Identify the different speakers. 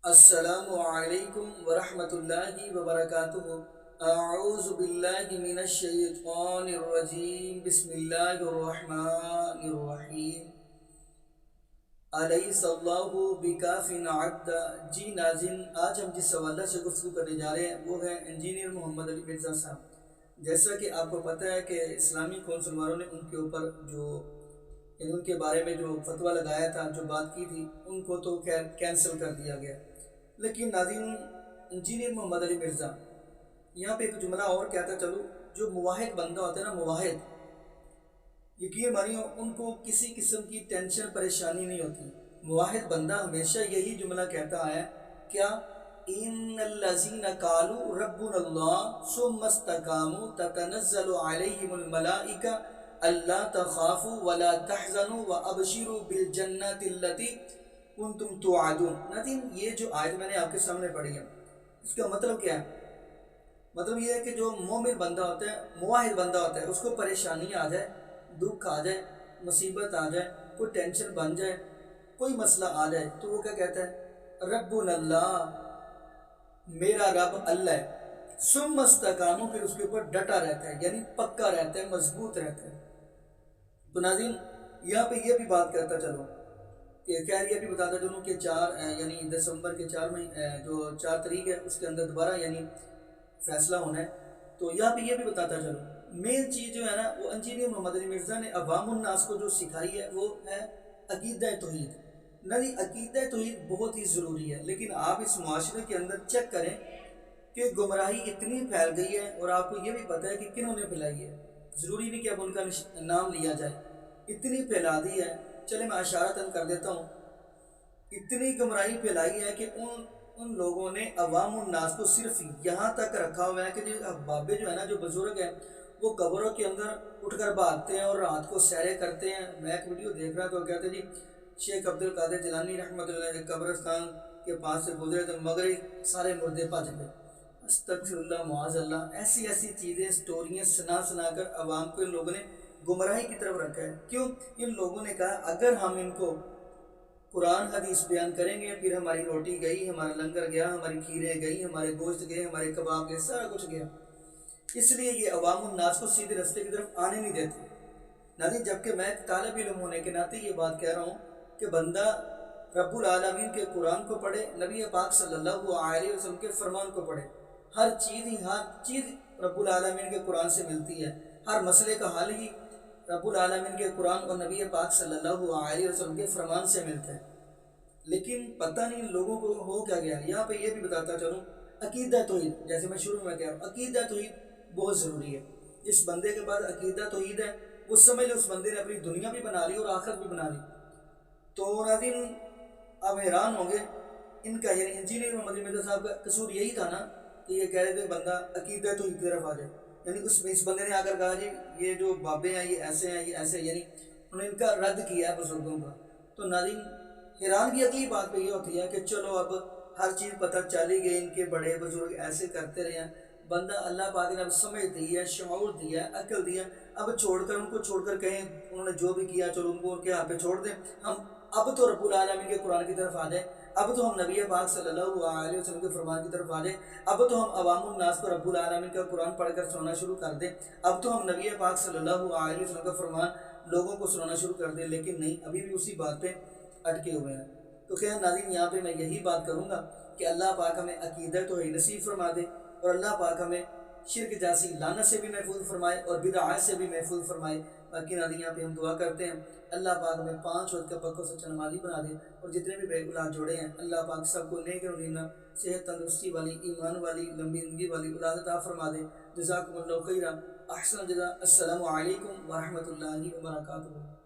Speaker 1: السلام علیکم ورحمۃ اللہ وبرکاتہ۔ اعوذ باللہ من الشیطان الرجیم، بسم اللہ الرحمن الرحیم۔ الیس اللہ بکاف عبدا۔ جی ناظرین، آج ہم جس حوالہ سے گفتگو کرنے جا رہے ہیں وہ ہے انجینئر محمد علی مرزا صاحب۔ جیسا کہ آپ کو پتہ ہے کہ اسلامی کونسل والوں نے ان کے اوپر ان کے بارے میں جو فتویٰ لگایا تھا، جو بات کی تھی، ان کو تو خیر کینسل کر دیا گیا۔ لیکن ناظرین، انجینئر محمد علی مرزا یہاں پہ ایک جملہ اور کہتا چلو، جو موحد بندہ ہوتا ہے نا، موحد، یقین مانیو ان کو کسی قسم کی ٹینشن پریشانی نہیں ہوتی۔ موحد بندہ ہمیشہ یہی جملہ کہتا ہے، کیا ان الذین قالوا ربنا اللہ ثم استقاموا تتنزل علیہم الملائکہ الا تخافوا ولا تحزنوا وابشروا بالجنۃ التي کنتم توعدون۔ ناظرین، یہ جو آیت میں نے آپ کے سامنے پڑھی ہے، اس کا مطلب کیا ہے؟ مطلب یہ ہے کہ جو مومن بندہ ہوتا ہے، موحد بندہ ہوتا ہے، اس کو پریشانی آ جائے، دکھ آ جائے، مصیبت آ جائے، کوئی ٹینشن بن جائے، کوئی مسئلہ آ جائے، تو وہ کیا کہتا ہے؟ ربنا اللہ، میرا رب اللہ ہے۔ ثم استقاموا، پھر اس کے اوپر ڈٹا رہتا ہے، یعنی پکا رہتا ہے، مضبوط رہتا ہے۔ تو ناظرین، یہاں پہ یہ بھی بات کرتا چلو کہ خیر یہ بھی بتاتا چلوں کہ یعنی دسمبر کے 4 تاریخ ہے، اس کے اندر دوبارہ یعنی فیصلہ ہونا ہے۔ تو یہاں پہ یہ بھی بتاتا چلوں، مین چیز جو ہے نا، وہ انجینئر محمد علی مرزا نے عوام الناس کو جو سکھائی ہے وہ ہے عقیدہ توحید۔ نہیں، عقیدہ توحید بہت ہی ضروری ہے، لیکن آپ اس معاشرے کے اندر چیک کریں کہ گمراہی اتنی پھیل گئی ہے، اور آپ کو یہ بھی پتہ ہے کہ کنہوں نے پھیلائی ہے۔ ضروری نہیں کہ اب ان کا نام لیا جائے، اتنی پھیلا دی ہے۔ چلے میں اشارتاً کر دیتا ہوں، اتنی گمراہی پھیلائی ہے کہ ان لوگوں نے عوام الناس کو صرف یہاں تک رکھا ہوا ہے کہ جو بابے جو ہے نا، جو بزرگ ہیں، وہ قبروں کے اندر اٹھ کر بھاگتے ہیں اور رات کو سیرے کرتے ہیں۔ میں ایک ویڈیو دیکھ رہا تو کہتے جی شیخ عبد القادر جیلانی رحمۃ اللہ علیہ قبرستان کے پاس سے گزرے تو مگر سارے مردے بھج گئے۔ استغفر اللہ، معاذ اللہ، ایسی ایسی چیزیں، سٹوریاں سنا سنا کر عوام کو ان لوگوں نے گمراہی کی طرف رکھا ہے۔ کیوں؟ ان لوگوں نے کہا اگر ہم ان کو قرآن حدیث بیان کریں گے، پھر ہماری روٹی گئی، ہمارا لنگر گیا، ہماری کھیریں گئی، ہمارے گوشت گئے، ہمارے کباب گئے، سارا کچھ گیا۔ اس لیے یہ عوام الناس کو سیدھے رستے کی طرف آنے نہیں دیتے۔ ناظرین، جبکہ میں طالب علم ہونے کے ناطے یہ بات کہہ رہا ہوں کہ بندہ رب العالمین کے قرآن کو پڑھے، نبی پاک صلی اللہ علیہ وسلم کے فرمان کو پڑھے۔ ہر چیز رب العالمین کے قرآن سے ملتی ہے۔ ہر مسئلے کا حل ہی رب العالمین کے قرآن اور نبی پاک صلی اللہ علیہ وسلم کے فرمان سے ملتا ہے۔ لیکن پتہ نہیں لوگوں کو ہو کیا گیا۔ یہاں پہ یہ بھی بتاتا چلوں، عقیدہ توحید، جیسے میں شروع میں کہہ رہا ہوں، عقیدہ توحید بہت ضروری ہے۔ جس بندے کے بعد عقیدہ توحید ہے، وہ سمجھ لے اس بندے نے اپنی دنیا بھی بنا لی اور آخرت بھی بنا لی۔ تو ناظرین، آپ حیران ہوں گے، ان کا یعنی انجینئر محمد علی مرزا صاحب کا قصور یہی تھا نا کہ یہ کہہ رہے تھے بندہ عقیدہ توحید کی طرف آ جائے۔ یعنی اس بندے نے آ کر کہا جی یہ جو بابے ہیں یہ ایسے ہیں، یہ ایسے ہیں، یعنی انہوں نے ان کا رد کیا ہے بزرگوں کا۔ تو ناظرین، حیرانگی اگلی بات پہ یہ ہوتی ہے کہ چلو اب ہر چیز پتہ چلی گئی، ان کے بڑے بزرگ ایسے کرتے رہے ہیں، بندہ اللہ پاک نے اب سمجھ دی ہے، شعور دیا ہے، عقل دیا، اب ان کو چھوڑ کر کہیں انہوں نے جو بھی کیا چلو ان کو ان کے ہاتھ پہ چھوڑ دیں، ہم اب تو رب العالمین کے قرآن کی طرف آ جائیں، اب تو ہم نبی پاک صلی اللہ علیہ وسلم کے فرمان کی طرف آ جائیں، اب تو ہم عوام الناس کو رب العالمین کا قرآن پڑھ کر سنانا شروع کر دیں، اب تو ہم نبی پاک صلی اللہ علیہ وسلم کا فرمان لوگوں کو سنانا شروع کر دیں۔ لیکن نہیں، ابھی بھی اسی بات پہ اٹکے ہوئے ہیں۔ تو خیر ناظرین، یہاں پہ میں یہی بات کروں گا کہ اللہ پاک ہمیں عقیدہ توحید نصیب فرما دے، اور اللہ پاک ہمیں شرک جیسی لعنت سے بھی محفوظ فرمائے اور بدعات سے بھی محفوظ فرمائے۔ باقی ناظرین، یہاں پہ ہم دعا کرتے ہیں اللہ پاک ہمیں 5 وقت کا پکا سچا نمازی بنا دے، اور جتنے بھی بے اولاد جوڑے ہیں اللہ پاک سب کو نیک اور نینا صحت تندرستی والی، ایمان والی، لمبی زندگی والی اولاد عطا فرما دے۔ جزاکم اللہ خیرا، احسن الجزاء۔ السلام علیکم ورحمۃ اللہ وبرکاتہ۔